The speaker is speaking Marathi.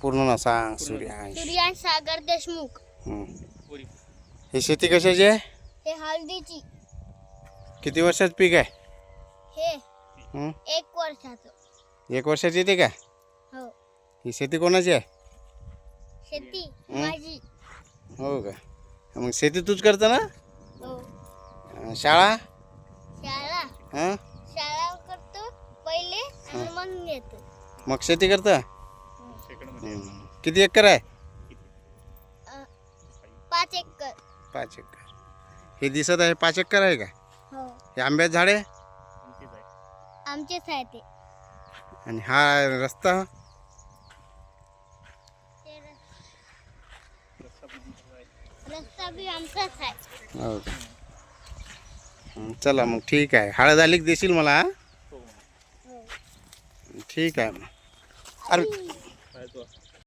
पूर्ण ना सांग. सूर्यांश. सूर्यांश सागर देशमुख. ही शेती कशाची आहे? हे हळदीची. किती वर्षाचं पीक आहे? हे हं? 1 वर्षाचं. 1 वर्षाची येते का? हो. ही शेती कोणाची आहे? शेती माझी. हो का? मग शेती तूच करता ना? हो. शाळा? शाळा हां. शाळा करतो पहिले आणि मग येतो. मग शेती करता? किती एकर आहे? 5 एकर. 5 एकर. हे दिसत आहे 5 एकर आहे का? हो. हे आंब्याचे झाडे आमचेच आहे ते. आणि हा रस्ता रस्ता बी आमचाच आहे. हो का? चला मग ठीक आहे. हळद आली की देशील मला? हो. ठीक आहे मग. अरे